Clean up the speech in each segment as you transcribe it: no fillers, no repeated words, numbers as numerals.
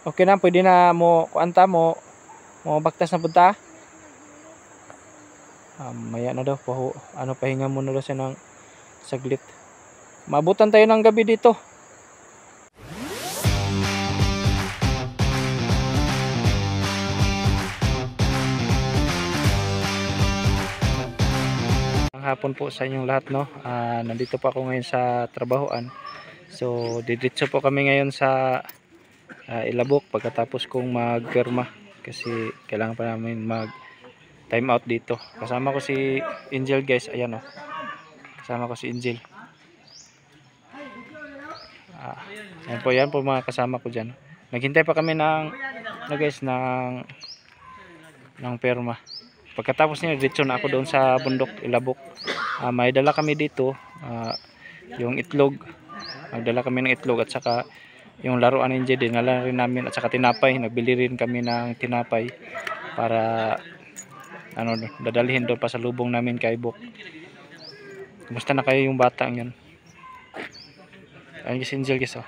Okay na, pwede na mo kuanta mo baktas na punta. Maya na daw po, pahinga muna daw siya ng saglit. Maabutan tayo ng gabi dito. Ang hapon po sa inyong lahat, no. Nandito pa ako ngayon sa trabahoan. So diretso po kami ngayon sa Ilabok pagkatapos kong magpirma kasi kailangan pa namin mag time out dito. Kasama ko si Angel, guys. Ayan, oh. Kasama ko si Angel. Yan po mga kasama ko dyan. Naghintay pa kami ng guys ng perma. Pagkatapos niya diretso na ako doon sa bundok Ilabok. May dala kami dito, yung itlog. Nagdala kami ng itlog at saka yung laruan ni Angel, dinala rin namin, at saka tinapay. Nagbili rin kami ng tinapay para dadalhin doon pa sa lubong namin kay Bok. Kumusta na kayo yung bata yun? Ayun si Angel, guys, oh.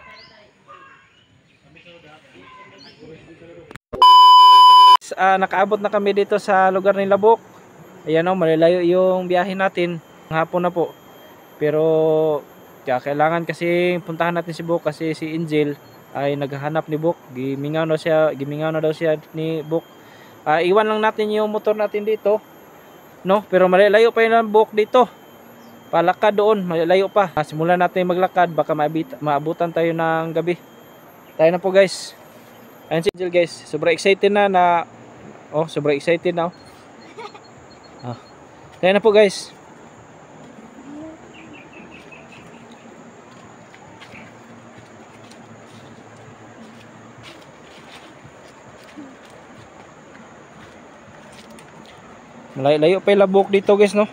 Nakaabot na kami dito sa lugar ni Labok. Ayan, oh, malalayo yung biyahe natin. Hapon na po. Pero kailangan kasi puntahan natin si Bok kasi si Angel ay naghahanap ni Bok. Gimingaw na daw siya ni Bok. Iwan lang natin yung motor natin dito, no? Pero malalayo pa yung Bok dito. Palakad doon, malalayo pa. Simulan natin maglakad, baka maabutan tayo ng gabi. Tayo na po, guys. Ayun si Angel, guys. Sobrang excited na sobrang excited na. Tayo na po, guys. Malayo pa yung Labok dito, guys, no?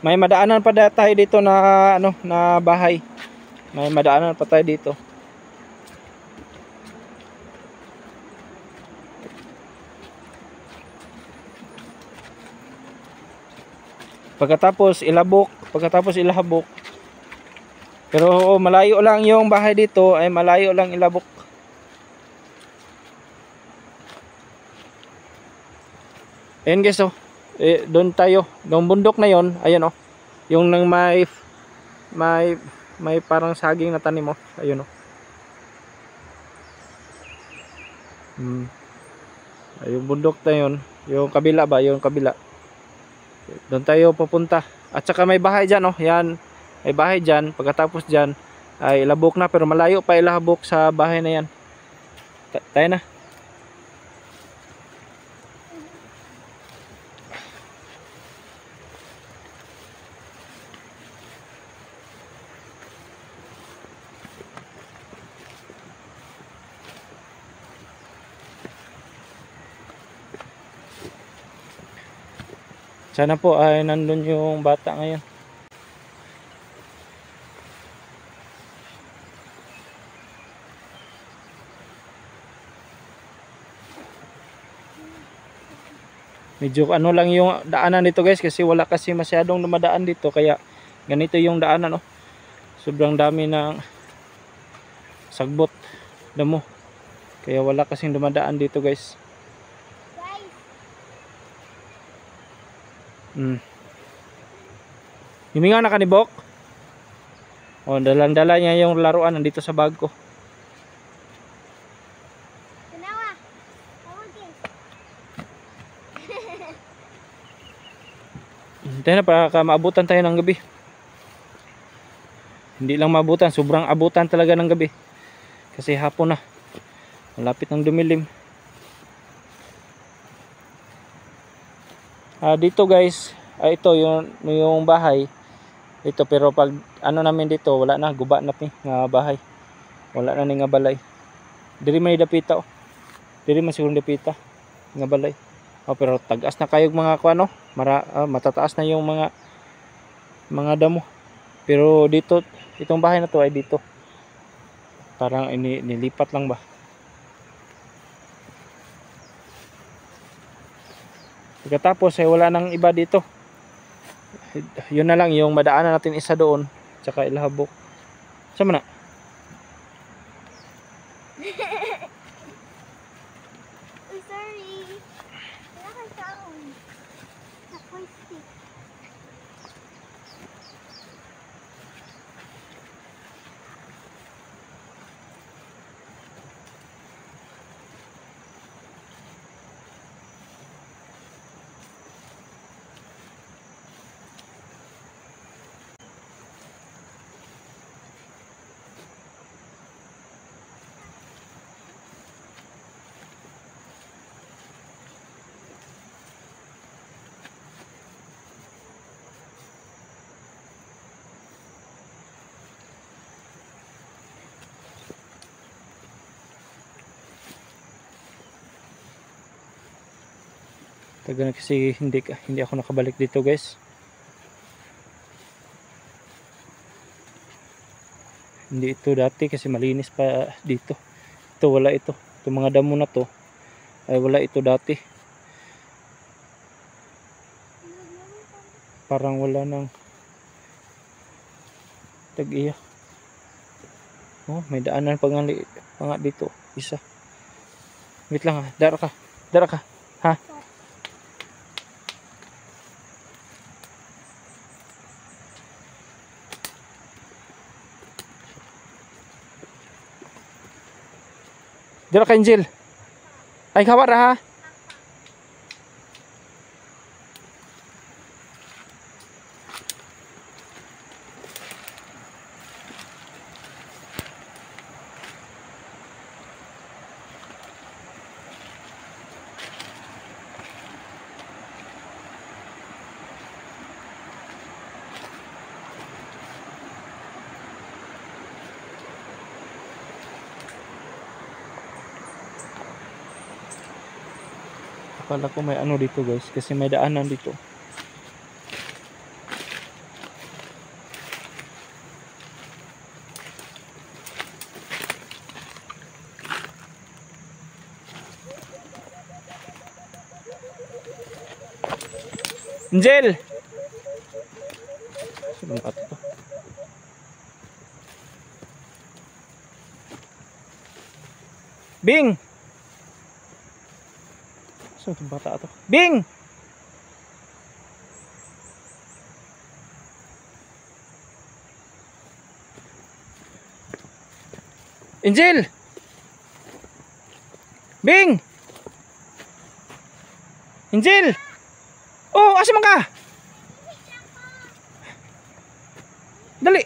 May madaanan pa tayo dito na na bahay. May madaanan pa tayo dito. Pagkatapos Ilabok. Pero malayo lang yung bahay dito, ay malayo lang Ilabok. Ayan, guys, oh. Doon tayo, doon bundok na yon. Ayan, oh. Yung nang may parang saging na tanim, oh. Ayun, oh. Yung bundok na yun, yung kabila ba, yung kabila. Doon tayo pupunta. At saka may bahay dyan, oh. Yan, may bahay dyan. Pagkatapos dyan ay Ilabok na, pero malayo pa Ilabok sa bahay na yan. Tayo na. Sana po ay nandun yung bata ngayon. Medyo lang yung daanan dito, guys, kasi wala kasi masyadong dumadaan dito, kaya ganito yung daanan, oh. Sobrang dami ng sagbot, damo. Kaya wala kasing dumadaan dito, guys. Himinga na ka ni Bok. Dalang-dala niya yung laruan nandito sa bag ko. Hintay na para maabutan tayo ng gabi. Hindi lang maabutan, sobrang abutan talaga ng gabi. Kasi hapon na. Malapit ng dumilim. Dito, guys, ito yung bahay ito, pero pag namin dito, wala na, guba na nga bahay, wala na ni nga balay. Diri man dapita, oh. Diri man siguro dapita nga balay, pero tagas na kayog mga kuano, matataas na yung mga damo. Pero dito, itong bahay na to ay dito, parang nilipat lang ba. Pagkatapos ay wala nang iba dito. Yun na lang yung madaanan natin, isa doon tsaka Ilabok. Sama na. Oh, sorry. Wala kang taon. Nakoy stick. Tagal na kasi hindi ako nakabalik dito, guys. Hindi ito dati kasi malinis pa dito. Ito wala ito. Itong mga damo na to ay wala ito dati. Parang wala nang tag-iya. Oh, may daanan pa nga dito. Isa. Wait lang ha. Dara ka. Dara ka. Ha? Dara ka, Angel. Ay, kawar ha. Akala ko may ano dito, guys, kasi may daanan dito. Angel! Saan ba ito? Bing! Saan itong bata ito? Bing! Angel! Bing! Angel! Oh, asa man ka? Dali.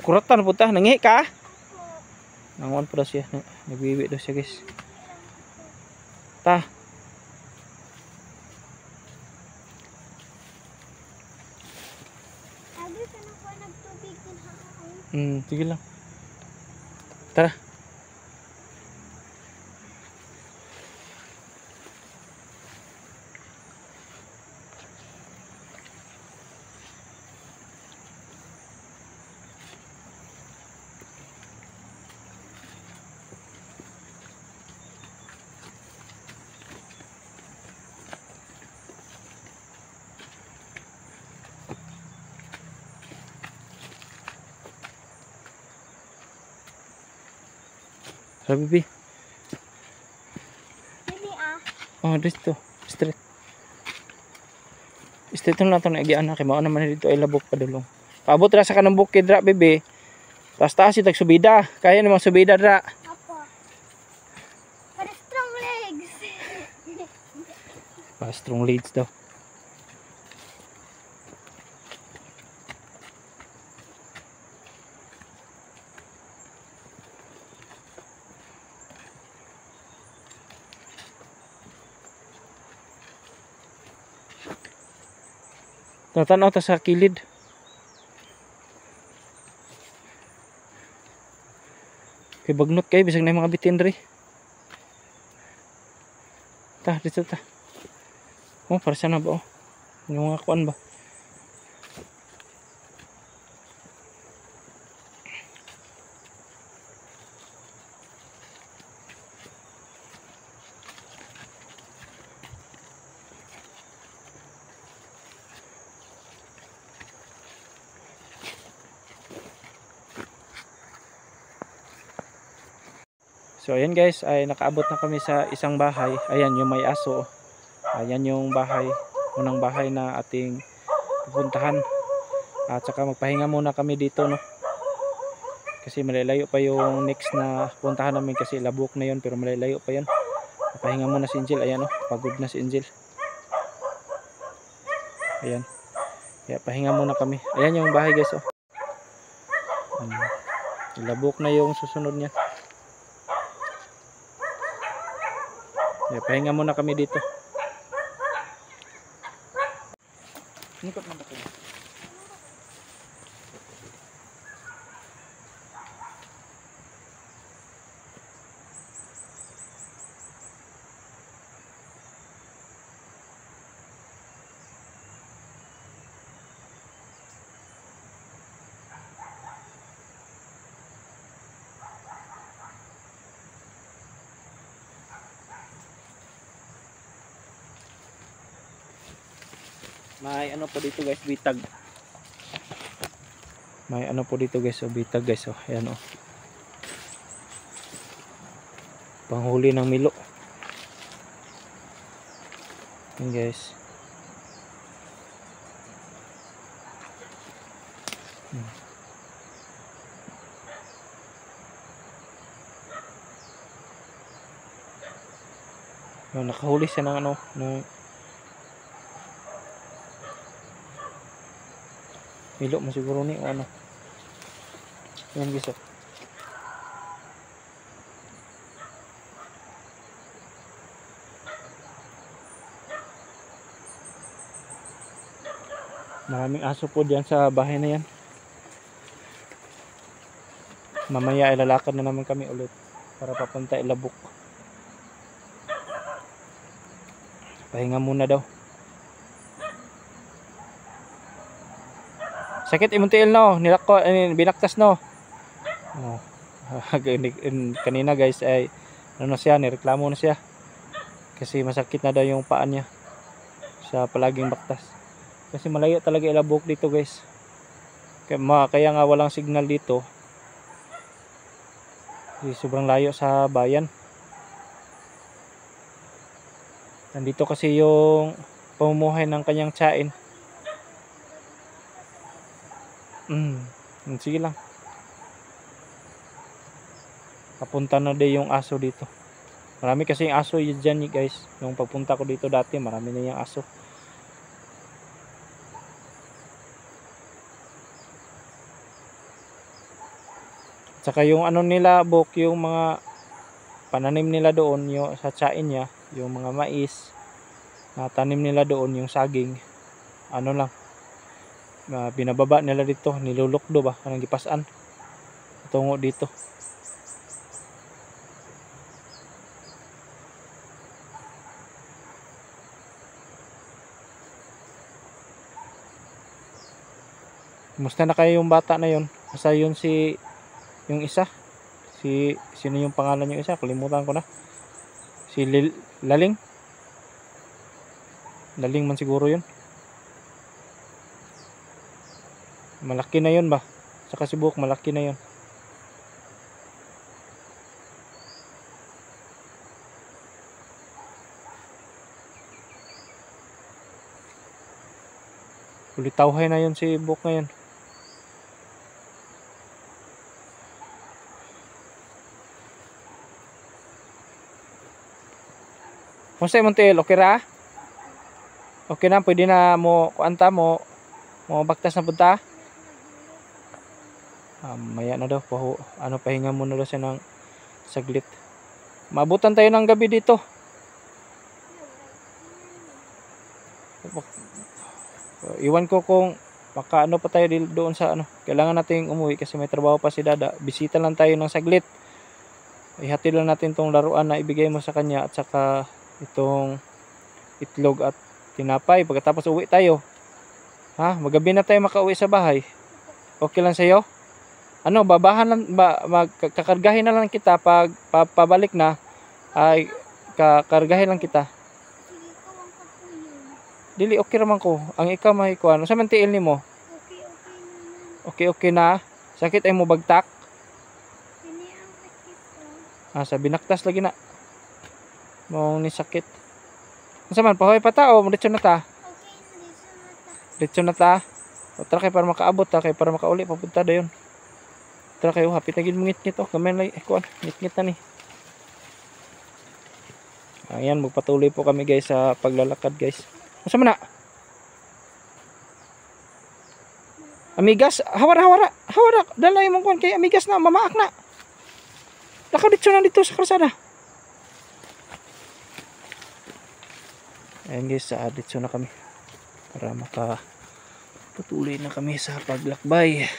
Kuratan po ta, nangihi ka? Nanguan po daw siya, nagbibi daw siya, guys. Ta. Abi ka na ko nagtubig din ha. Sige lang. Tara. Tara, bibi. Dili ah. Oh, dito. Straight. Straight na ito na agian na. Kaya mao naman dito ay labok padulong. Paabot ra sa kanang bukid ra, bibi. Taas-taas itag subida. Kaya namang subida ra. Apo. Para strong legs. Strong leads daw. Tatanaw ta sa kilid. Kay bagnot kay bisag na yung mga bitin diri. Ta, dito ta. Oh, para sana ba oh. Yung mga kuan ba? So ayan guys, ay nakaabot na kami sa isang bahay. Ayan yung may aso. Ayan yung bahay, unang bahay na ating pupuntahan. At saka magpahinga muna kami dito, no. Kasi malalayo pa yung next na puntahan namin, kasi Labok na yun, pero malalayo pa yun. Pahinga muna si Angel. Ayan, oh, pagod na si Angel. Ayan. Kaya pahinga muna kami. Ayan yung bahay guys, oh. Labok na yung susunod niya. Kaya pahinga muna kami dito. Nikot na ba ito? May ano po dito guys, bitag. May ano po dito guys, oh, bitag guys, oh. Ayan, oh. Panghuli ng milo. Ayan guys. Nakahuli siya ng ano, ng milo mo siguro ni o ano. Yan guys, oh. Maraming aso po diyan sa bahay na yan. Mamaya ilalakad na naman kami ulit para papunta Ilabok. Pahinga muna daw. Sakit imong tiil no, nilako binaktas no. Oh. Kanina guys ay ano siya, nireklamo na siya. Kasi masakit na daw yung paa niya sa palaging baktas. Kasi malayo talaga Ilabok dito guys. Kaya nga walang signal dito. Kasi sobrang layo sa bayan. Nandito kasi yung pamumuhay ng kanyang tiyain. Sige lang. Papunta na din yung aso dito. Marami kasi yung aso dyan guys. Nung pagpunta ko dito dati, marami na yung aso. Tsaka yung ano nila, Bok, yung mga pananim nila doon yung sa tiyain niya, yung mga mais na tanim nila doon, yung saging, ano lang, binababa nila dito, nilulukdo ba, kanang gipasan tungo dito. Kumusta na kayo yung bata na yun? Basta yun yung isa, sino yung pangalan yung isa, kalimutan ko na. Si Laling man siguro yun. Malaki na yun ba? Saka si Bok, malaki na yun. Ulitawhay na yun si Bok ngayon. Kung sa Montiel, okay ra? Okay na, pwede na mo kuanta mo baktas na punta. Maya na daw po, ano, pahinga muna daw siya ng saglit. Maabutan tayo ng gabi dito. Iwan ko kung baka ano pa tayo doon sa ano. Kailangan nating umuwi kasi may trabaho pa si Dada. Bisita lang tayo ng saglit. Ihatid lang natin tong laruan na ibigay mo sa kanya at saka itong itlog at tinapay. Pagkatapos uwi tayo. Ha? Magabi na tayo makauwi sa bahay. Okay lang sa'yo? Ano, babahan lang, kakargahin na lang kita pag pabalik na. Ay, kakargahin lang kita. Sige, ikaw ang kapuyo. Dili, okay raman ko. Ang ikaw mahikuan. Sa mantiil ni mo? Okay naman. Okay na. Sakit ay mo bagtak? Kini ang sakit ko. Sa binaktas lagi na. Mong ni sakit. Unsa man pahoy pa ta o diretso na ta? Okay, Diretso na ta. O tara kay para makaabot ta kay para makauli papunta dayon. Tara kayo hapit na gid mo ngit-ngit oh. Gamay lay kuan, ngit-ngit na ni. Ayan, magpatuloy po kami guys sa paglalakad guys. Unsa man na? Amigas, hawara. Dalay mong kuan kay amigas na mamaak na. Lakaw dito sa kalsada. Ayan guys, dito na kami para makapatuloy na kami sa paglakbay.